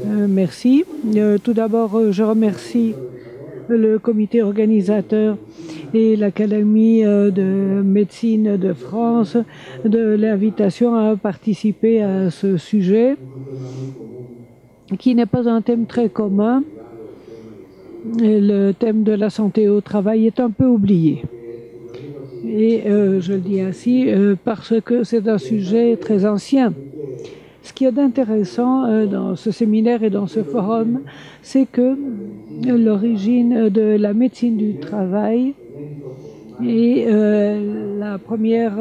Merci. Tout d'abord, je remercie le comité organisateur et l'Académie de médecine de France de l'invitation à participer à ce sujet, qui n'est pas un thème très commun. Le thème de la santé au travail est un peu oublié. Et je le dis ainsi parce que c'est un sujet très ancien. Ce qui est intéressant dans ce séminaire et dans ce forum, c'est que l'origine de la médecine du travail et la première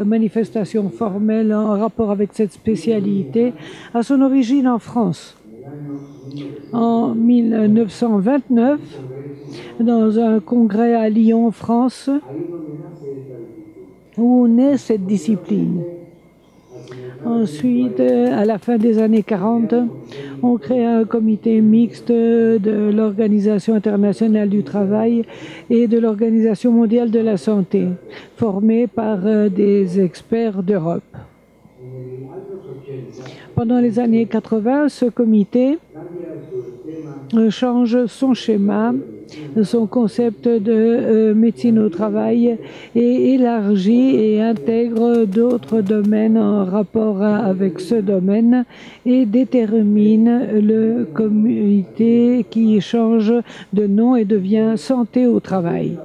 manifestation formelle en rapport avec cette spécialité a son origine en France. En 1929, dans un congrès à Lyon, France, où naît cette discipline. Ensuite, à la fin des années 40, on crée un comité mixte de l'Organisation internationale du travail et de l'Organisation mondiale de la santé, formé par des experts d'Europe. Pendant les années 80, ce comité change son schéma, son concept de médecine au travail et élargit et intègre d'autres domaines en rapport avec ce domaine et détermine le comité qui change de nom et devient santé au travail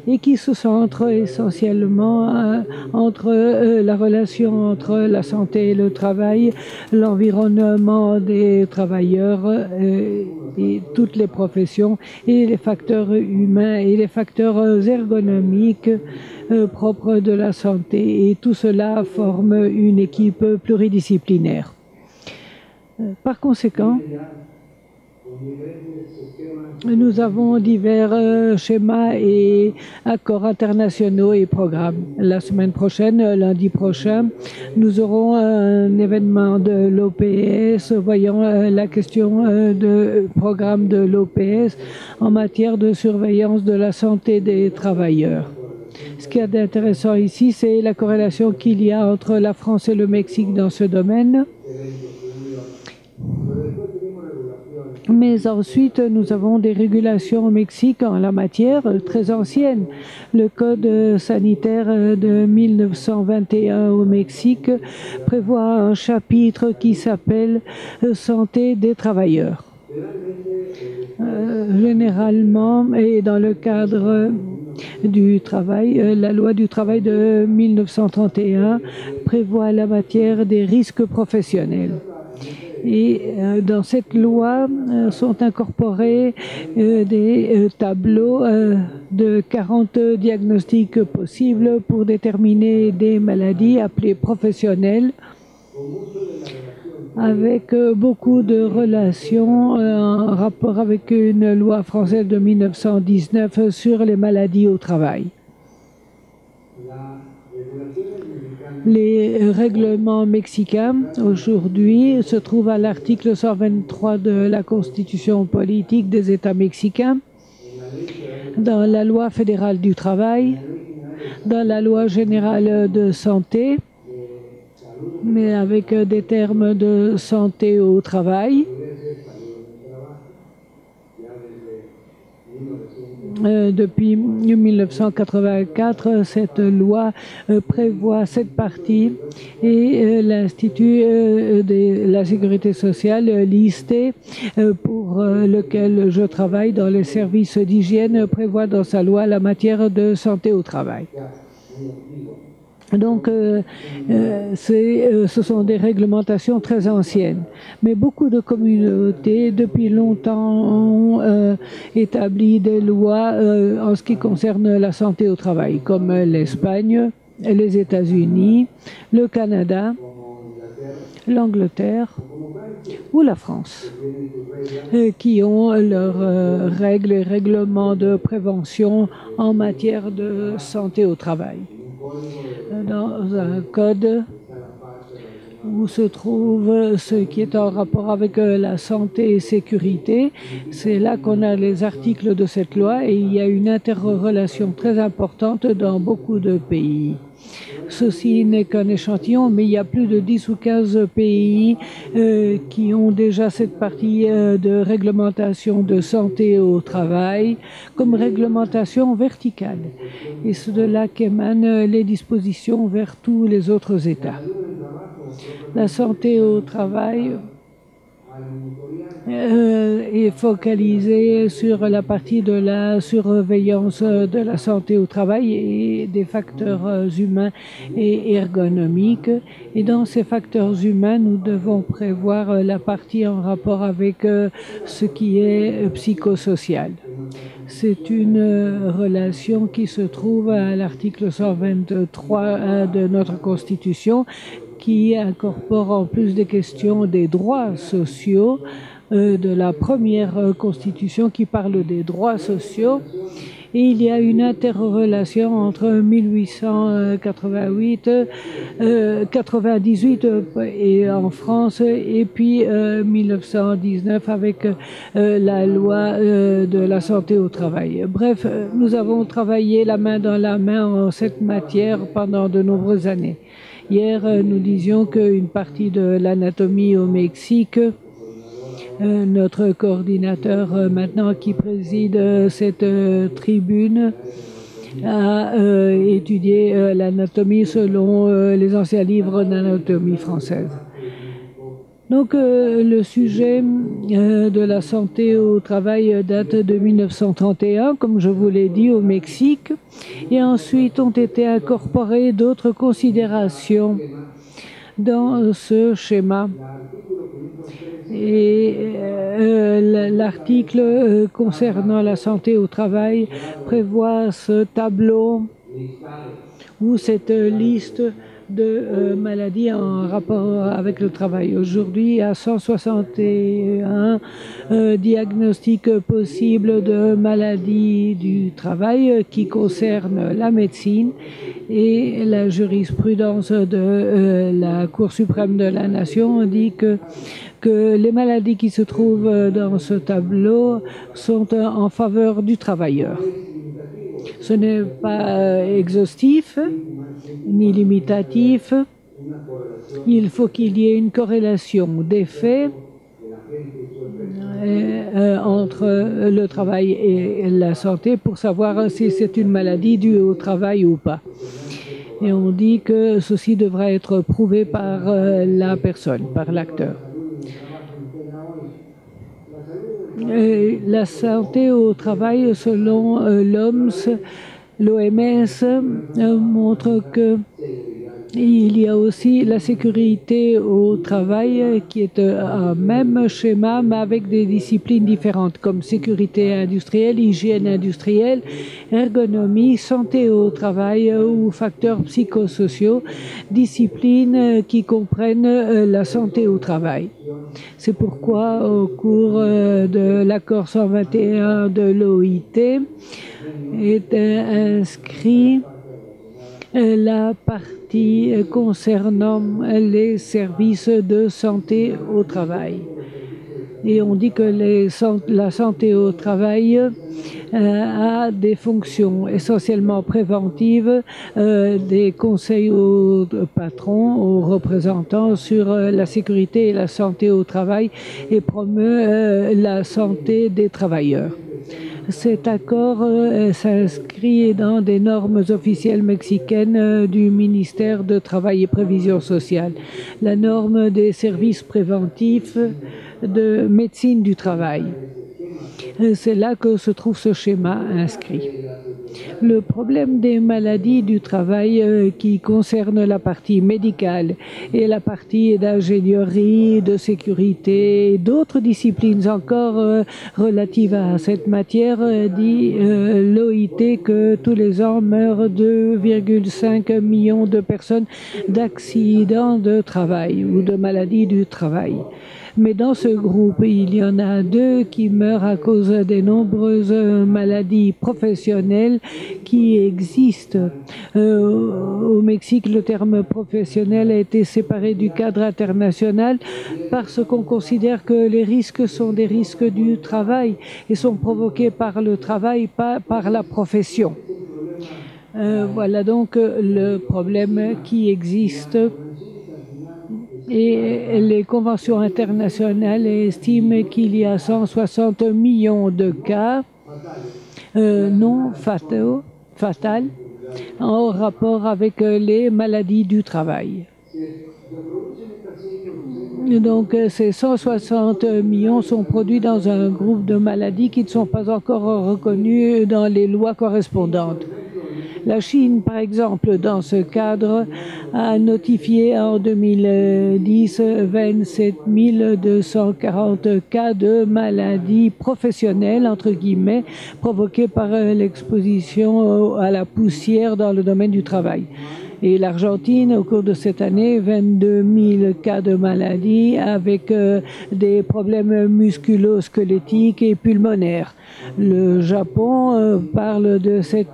et qui se centre essentiellement entre la relation entre la santé et le travail, l'environnement des travailleurs et toutes les professions et les facteurs humains et les facteurs ergonomiques propres de la santé. Et tout cela forme une équipe pluridisciplinaire. Par conséquent, nous avons divers schémas et accords internationaux et programmes. La semaine prochaine, lundi prochain, nous aurons un événement de l'OPS voyant la question de programme de l'OPS en matière de surveillance de la santé des travailleurs. Ce qui est intéressant ici, c'est la corrélation qu'il y a entre la France et le Mexique dans ce domaine. Mais ensuite, nous avons des régulations au Mexique en la matière très anciennes. Le code sanitaire de 1921 au Mexique prévoit un chapitre qui s'appelle « Santé des travailleurs ». Généralement, et dans le cadre du travail, la loi du travail de 1931 prévoit la matière des risques professionnels. Et dans cette loi sont incorporés des tableaux de 40 diagnostics possibles pour déterminer des maladies appelées professionnelles, avec beaucoup de relations en rapport avec une loi française de 1919 sur les maladies au travail. Les règlements mexicains, aujourd'hui, se trouvent à l'article 123 de la Constitution politique des États mexicains, dans la loi fédérale du travail, dans la loi générale de santé, mais avec des termes de santé au travail. Depuis 1984, cette loi prévoit cette partie et l'Institut de la Sécurité sociale listé pour lequel je travaille dans les services d'hygiène prévoit dans sa loi la matière de santé au travail. Donc, ce sont des réglementations très anciennes. Mais beaucoup de communautés, depuis longtemps, ont établi des lois en ce qui concerne la santé au travail, comme l'Espagne, les États-Unis, le Canada, l'Angleterre ou la France, qui ont leurs règles et règlements de prévention en matière de santé au travail. Dans un code où se trouve ce qui est en rapport avec la santé et sécurité. C'est là qu'on a les articles de cette loi et il y a une interrelation très importante dans beaucoup de pays. Ceci n'est qu'un échantillon, mais il y a plus de 10 ou 15 pays qui ont déjà cette partie de réglementation de santé au travail comme réglementation verticale. Et c'est de là qu'émanent les dispositions vers tous les autres États. La santé au travail est focalisée sur la partie de la surveillance de la santé au travail et des facteurs humains et ergonomiques. Et dans ces facteurs humains, nous devons prévoir la partie en rapport avec ce qui est psychosocial. C'est une relation qui se trouve à l'article 123 de notre Constitution, qui incorpore en plus des questions des droits sociaux de la première Constitution qui parle des droits sociaux. Et il y a une interrelation entre 1888, 98 et en France et puis 1919 avec la loi de la santé au travail. Bref, nous avons travaillé la main dans la main en cette matière pendant de nombreuses années. Hier, nous disions qu'une partie de l'anatomie au Mexique, notre coordinateur maintenant qui préside cette tribune, a étudié l'anatomie selon les anciens livres d'anatomie française. Donc le sujet de la santé au travail date de 1931, comme je vous l'ai dit, au Mexique. Et ensuite ont été incorporées d'autres considérations dans ce schéma. Et l'article concernant la santé au travail prévoit ce tableau ou cette liste de maladies en rapport avec le travail. Aujourd'hui, il y a 161 diagnostics possibles de maladies du travail qui concernent la médecine, et la jurisprudence de la Cour suprême de la Nation dit que les maladies qui se trouvent dans ce tableau sont en faveur du travailleur. Ce n'est pas exhaustif ni limitatif. Il faut qu'il y ait une corrélation des faits entre le travail et la santé pour savoir si c'est une maladie due au travail ou pas. Et on dit que ceci devra être prouvé par la personne, par l'acteur. La santé au travail, selon l'OMS, montre que il y a aussi la sécurité au travail qui est un même schéma mais avec des disciplines différentes comme sécurité industrielle, hygiène industrielle, ergonomie, santé au travail ou facteurs psychosociaux, disciplines qui comprennent la santé au travail. C'est pourquoi au cours de l'accord 121 de l'OIT est inscrit la partie concernant les services de santé au travail. Et on dit que la santé au travail a des fonctions essentiellement préventives, des conseils aux patrons, aux représentants sur la sécurité et la santé au travail et promeut la santé des travailleurs. Cet accord s'inscrit dans des normes officielles mexicaines du ministère de Travail et Prévision sociale. La norme des services préventifs de médecine du travail. C'est là que se trouve ce schéma inscrit. Le problème des maladies du travail qui concerne la partie médicale et la partie d'ingénierie, de sécurité, d'autres disciplines encore relatives à cette matière, dit l'OIT que tous les ans meurent 2,5 millions de personnes d'accidents de travail ou de maladies du travail. Mais dans ce groupe, il y en a 2 qui meurent à cause des nombreuses maladies professionnelles qui existent. Au Mexique, le terme professionnel a été séparé du cadre international parce qu'on considère que les risques sont des risques du travail et sont provoqués par le travail, pas par la profession. Voilà donc le problème qui existe et les conventions internationales estiment qu'il y a 160 millions de cas non fatals en rapport avec les maladies du travail. Donc ces 160 millions sont produits dans un groupe de maladies qui ne sont pas encore reconnues dans les lois correspondantes. La Chine, par exemple, dans ce cadre, a notifié en 2010 27 240 cas de maladies professionnelles, entre guillemets, provoquées par l'exposition à la poussière dans le domaine du travail. Et l'Argentine, au cours de cette année, 22 000 cas de maladies avec des problèmes musculo-squelettiques et pulmonaires. Le Japon parle de 7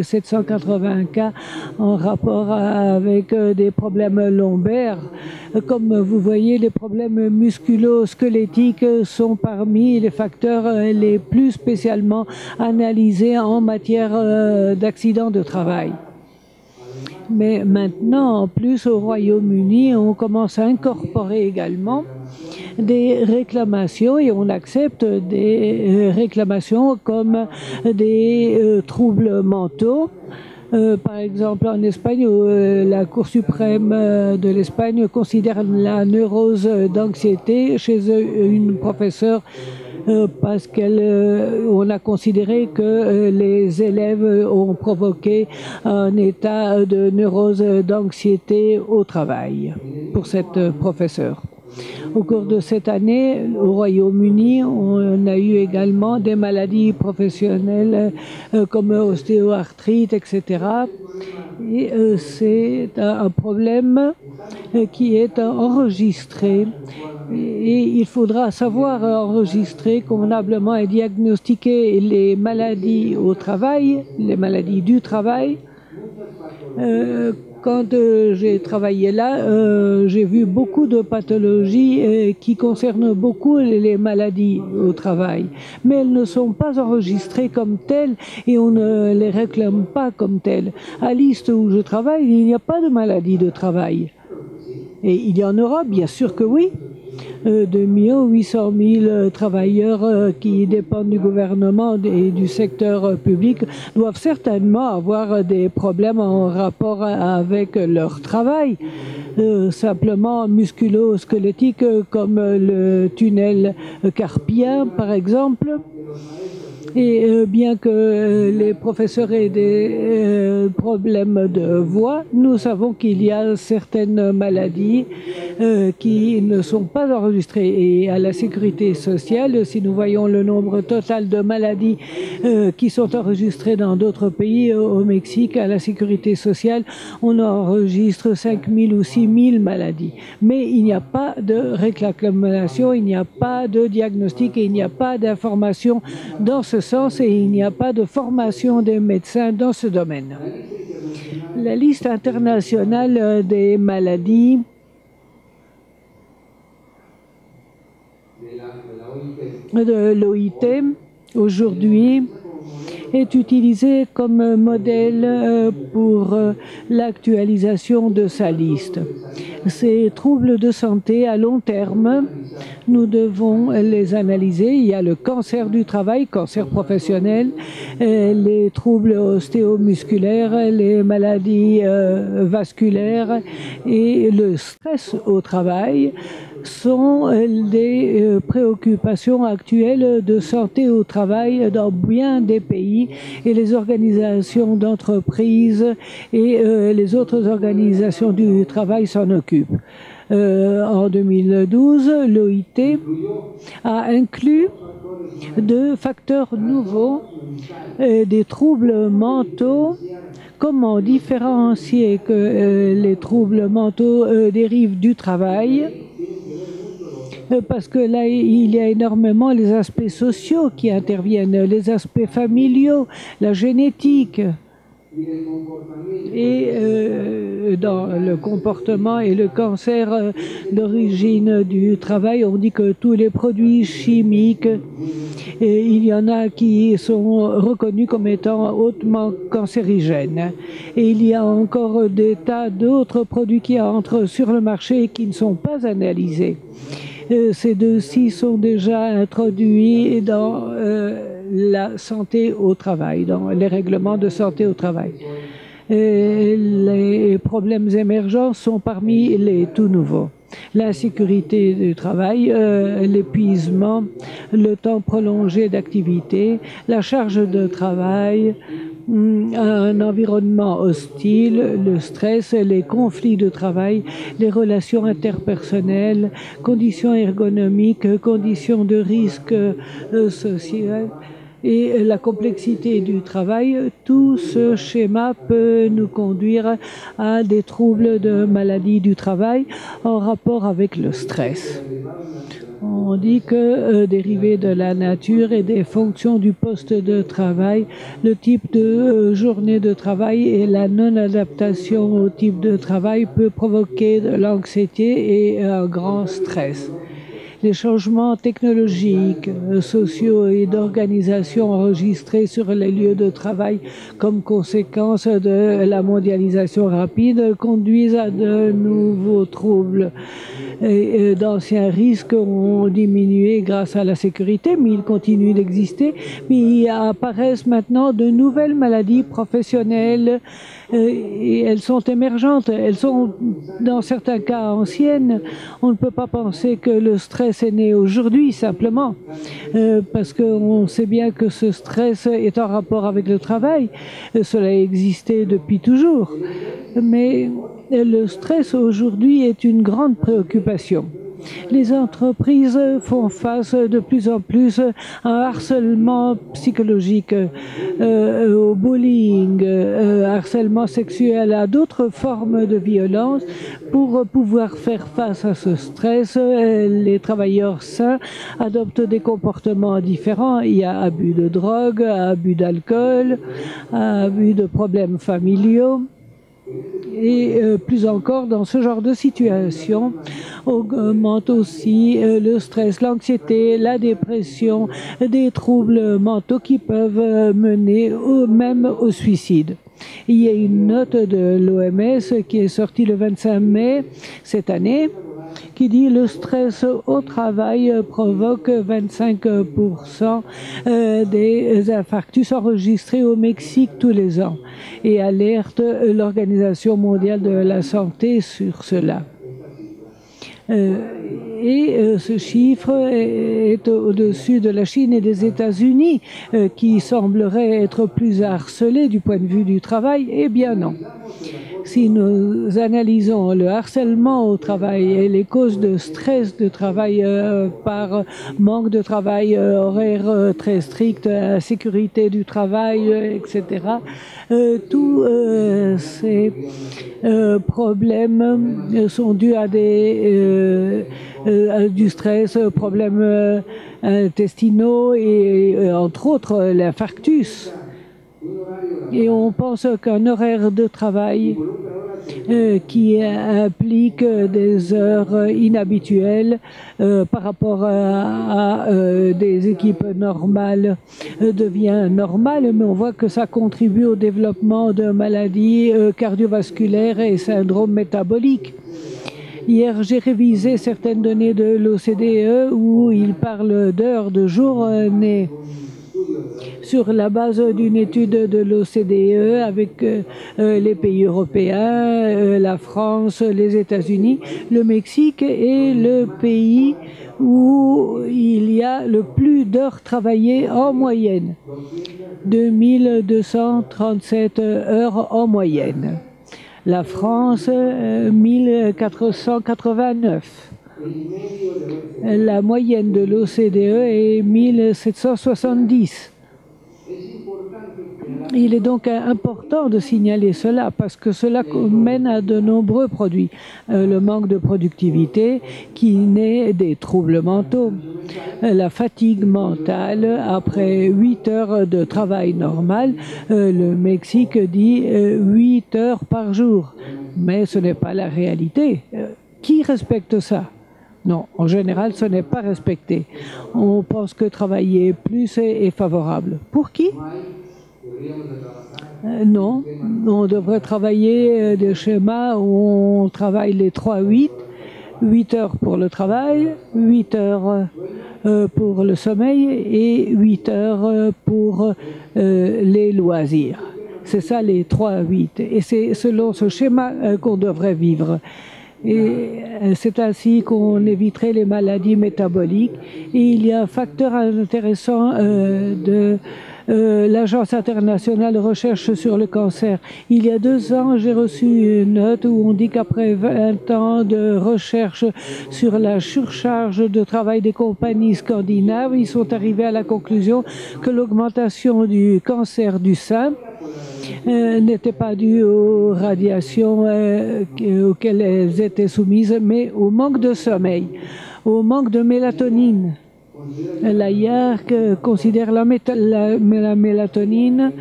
780 cas en rapport avec des problèmes lombaires. Comme vous voyez, les problèmes musculo-squelettiques sont parmi les facteurs les plus spécialement analysés en matière d'accidents de travail. Mais maintenant, en plus, au Royaume-Uni, on commence à incorporer également des réclamations et on accepte des réclamations comme des troubles mentaux. Par exemple, en Espagne, la Cour suprême de l'Espagne considère la neurose d'anxiété chez une professeure parce qu'on a considéré que les élèves ont provoqué un état de neurose d'anxiété au travail pour cette professeure. Au cours de cette année, au Royaume-Uni, on a eu également des maladies professionnelles comme ostéoarthrite, etc. Et c'est un problème qui est enregistré. Et il faudra savoir enregistrer convenablement et diagnostiquer les maladies au travail, les maladies du travail. Quand j'ai travaillé là, j'ai vu beaucoup de pathologies qui concernent beaucoup les maladies au travail. Mais elles ne sont pas enregistrées comme telles et on ne les réclame pas comme telles. À l'Ist où je travaille, il n'y a pas de maladie de travail. Et il y en aura, bien sûr que oui. 2 800 000 travailleurs qui dépendent du gouvernement et du secteur public doivent certainement avoir des problèmes en rapport avec leur travail, simplement musculo-squelettiques comme le tunnel carpien par exemple. Et bien que les professeurs aient des problèmes de voix, nous savons qu'il y a certaines maladies qui ne sont pas enregistrées. Et à la sécurité sociale, si nous voyons le nombre total de maladies qui sont enregistrées dans d'autres pays, au Mexique, à la sécurité sociale, on enregistre 5 000 ou 6 000 maladies. Mais il n'y a pas de réclamation, il n'y a pas de diagnostic et il n'y a pas d'information dans ce sens et il n'y a pas de formation des médecins dans ce domaine. La liste internationale des maladies de l'OIT aujourd'hui est utilisée comme modèle pour l'actualisation de sa liste. Ces troubles de santé à long terme, nous devons les analyser. Il y a le cancer du travail, cancer professionnel, les troubles ostéomusculaires, les maladies vasculaires et le stress au travail sont des préoccupations actuelles de santé au travail dans bien des pays et les organisations d'entreprises et les autres organisations du travail s'en occupent. En 2012, l'OIT a inclus deux facteurs nouveaux, des troubles mentaux. Comment différencier que les troubles mentaux dérivent du travail? Parce que là, il y a énormément les aspects sociaux qui interviennent, les aspects familiaux, la génétique. Et dans le comportement et le cancer d'origine du travail, on dit que tous les produits chimiques, et il y en a qui sont reconnus comme étant hautement cancérigènes. Et il y a encore des tas d'autres produits qui entrent sur le marché et qui ne sont pas analysés. Ces deux-ci sont déjà introduits dans la santé au travail, dans les règlements de santé au travail. Les problèmes émergents sont parmi les tout nouveaux. L'insécurité du travail, l'épuisement, le temps prolongé d'activité, la charge de travail, un environnement hostile, le stress, les conflits de travail, les relations interpersonnelles, conditions ergonomiques, conditions de risque social et la complexité du travail. Tout ce schéma peut nous conduire à des troubles de maladie du travail en rapport avec le stress. On dit que dérivé de la nature et des fonctions du poste de travail, le type de journée de travail et la non-adaptation au type de travail peut provoquer de l'anxiété et un grand stress. Les changements technologiques, sociaux et d'organisation enregistrés sur les lieux de travail comme conséquence de la mondialisation rapide conduisent à de nouveaux troubles. D'anciens risques ont diminué grâce à la sécurité, mais ils continuent d'exister. Mais il apparaissent maintenant de nouvelles maladies professionnelles et elles sont émergentes. Elles sont dans certains cas anciennes. On ne peut pas penser que le stress est né aujourd'hui simplement, parce qu'on sait bien que ce stress est en rapport avec le travail. Cela a existé depuis toujours. Mais le stress aujourd'hui est une grande préoccupation. Les entreprises font face de plus en plus à un harcèlement psychologique, au bullying, harcèlement sexuel, à d'autres formes de violence. Pour pouvoir faire face à ce stress, les travailleurs sains adoptent des comportements différents. Il y a abus de drogue, abus d'alcool, abus de problèmes familiaux. Et plus encore, dans ce genre de situation, augmente aussi le stress, l'anxiété, la dépression, des troubles mentaux qui peuvent mener même au suicide. Il y a une note de l'OMS qui est sortie le 25 mai cette année, qui dit le stress au travail provoque 25% des infarctus enregistrés au Mexique tous les ans et alerte l'Organisation mondiale de la santé sur cela. Ce chiffre est au-dessus de la Chine et des États-Unis qui sembleraient être plus harcelés du point de vue du travail. Eh bien non. Si nous analysons le harcèlement au travail et les causes de stress de travail par manque de travail, horaire très strict, insécurité du travail, etc., tous ces problèmes sont dus à du stress, problèmes intestinaux et entre autres l'infarctus. Et on pense qu'un horaire de travail qui implique des heures inhabituelles par rapport à des équipes normales devient normal, mais on voit que ça contribue au développement de maladies cardiovasculaires et syndromes métaboliques. Hier, j'ai révisé certaines données de l'OCDE où il parle d'heures de journée. Sur la base d'une étude de l'OCDE avec les pays européens, la France, les États-Unis, le Mexique est le pays où il y a le plus d'heures travaillées en moyenne, 2237 heures en moyenne. La France, 1489. La moyenne de l'OCDE est 1770. Il est donc important de signaler cela parce que cela mène à de nombreux produits. Le manque de productivité qui naît des troubles mentaux, la fatigue mentale après 8 heures de travail normal. Le Mexique dit 8 heures par jour, mais ce n'est pas la réalité. Qui respecte ça? Non, en général, ce n'est pas respecté. On pense que travailler plus est favorable. Pour qui? Non, on devrait travailler des schémas où on travaille les 3-8, 8 heures pour le travail, 8 heures pour le sommeil et 8 heures pour les loisirs. C'est ça les 3-8 et c'est selon ce schéma qu'on devrait vivre. Et c'est ainsi qu'on éviterait les maladies métaboliques. Et il y a un facteur intéressant de l'Agence internationale de recherche sur le cancer. Il y a 2 ans, j'ai reçu une note où on dit qu'après 20 ans de recherche sur la surcharge de travail des compagnies scandinaves, ils sont arrivés à la conclusion que l'augmentation du cancer du sein n'était pas due aux radiations auxquelles elles étaient soumises, mais au manque de sommeil, au manque de mélatonine. L'AIARC considère la mélatonine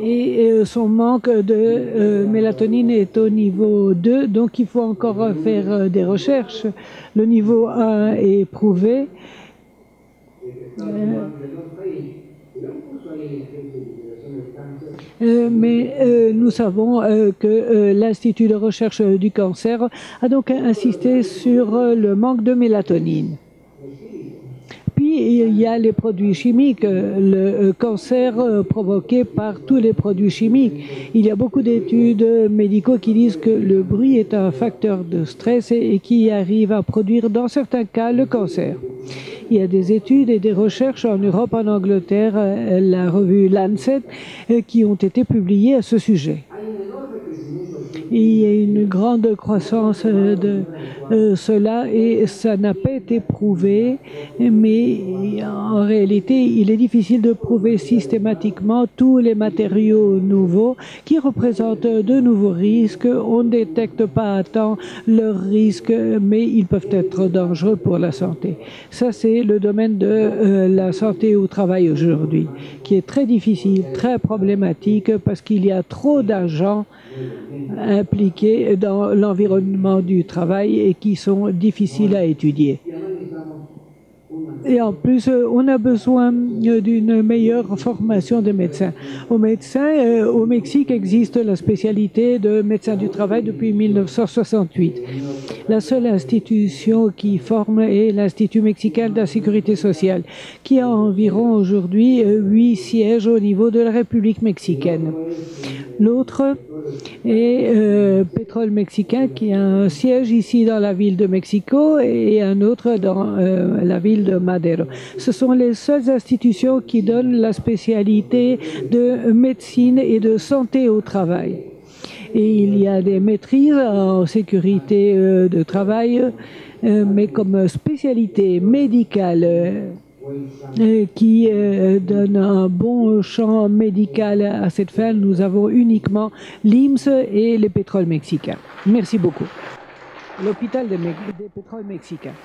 et son manque de mélatonine est au niveau 2, donc il faut encore faire des recherches. Le niveau 1 est prouvé. Mais nous savons que l'Institut de recherche du cancer a donc insisté sur le manque de mélatonine. Puis il y a les produits chimiques, le cancer provoqué par tous les produits chimiques. Il y a beaucoup d'études médicaux qui disent que le bruit est un facteur de stress et qui arrive à produire dans certains cas le cancer. Il y a des études et des recherches en Europe, en Angleterre, la revue Lancet, qui ont été publiées à ce sujet. Il y a une grande croissance de cela et ça n'a pas été prouvé, mais en réalité, il est difficile de prouver systématiquement tous les matériaux nouveaux qui représentent de nouveaux risques. On ne détecte pas à temps leurs risques, mais ils peuvent être dangereux pour la santé. Ça, c'est le domaine de la santé au travail aujourd'hui, qui est très difficile, très problématique, parce qu'il y a trop d'agents impliqués dans l'environnement du travail et qui sont difficiles à étudier. Et en plus, on a besoin d'une meilleure formation des médecins. Aux médecins, au Mexique existe la spécialité de médecin du travail depuis 1968. La seule institution qui forme est l'Institut mexicain de la sécurité sociale, qui a environ aujourd'hui 8 sièges au niveau de la République mexicaine. L'autre est Pétrole Mexicain, qui a un siège ici dans la ville de Mexico et un autre dans la ville de Madero. Ce sont les seules institutions qui donnent la spécialité de médecine et de santé au travail. Et il y a des maîtrises en sécurité de travail, mais comme spécialité médicale qui donne un bon champ médical à cette fin, nous avons uniquement l'IMSS et les pétroles mexicains. Merci beaucoup. L'hôpital des pétroles mexicains.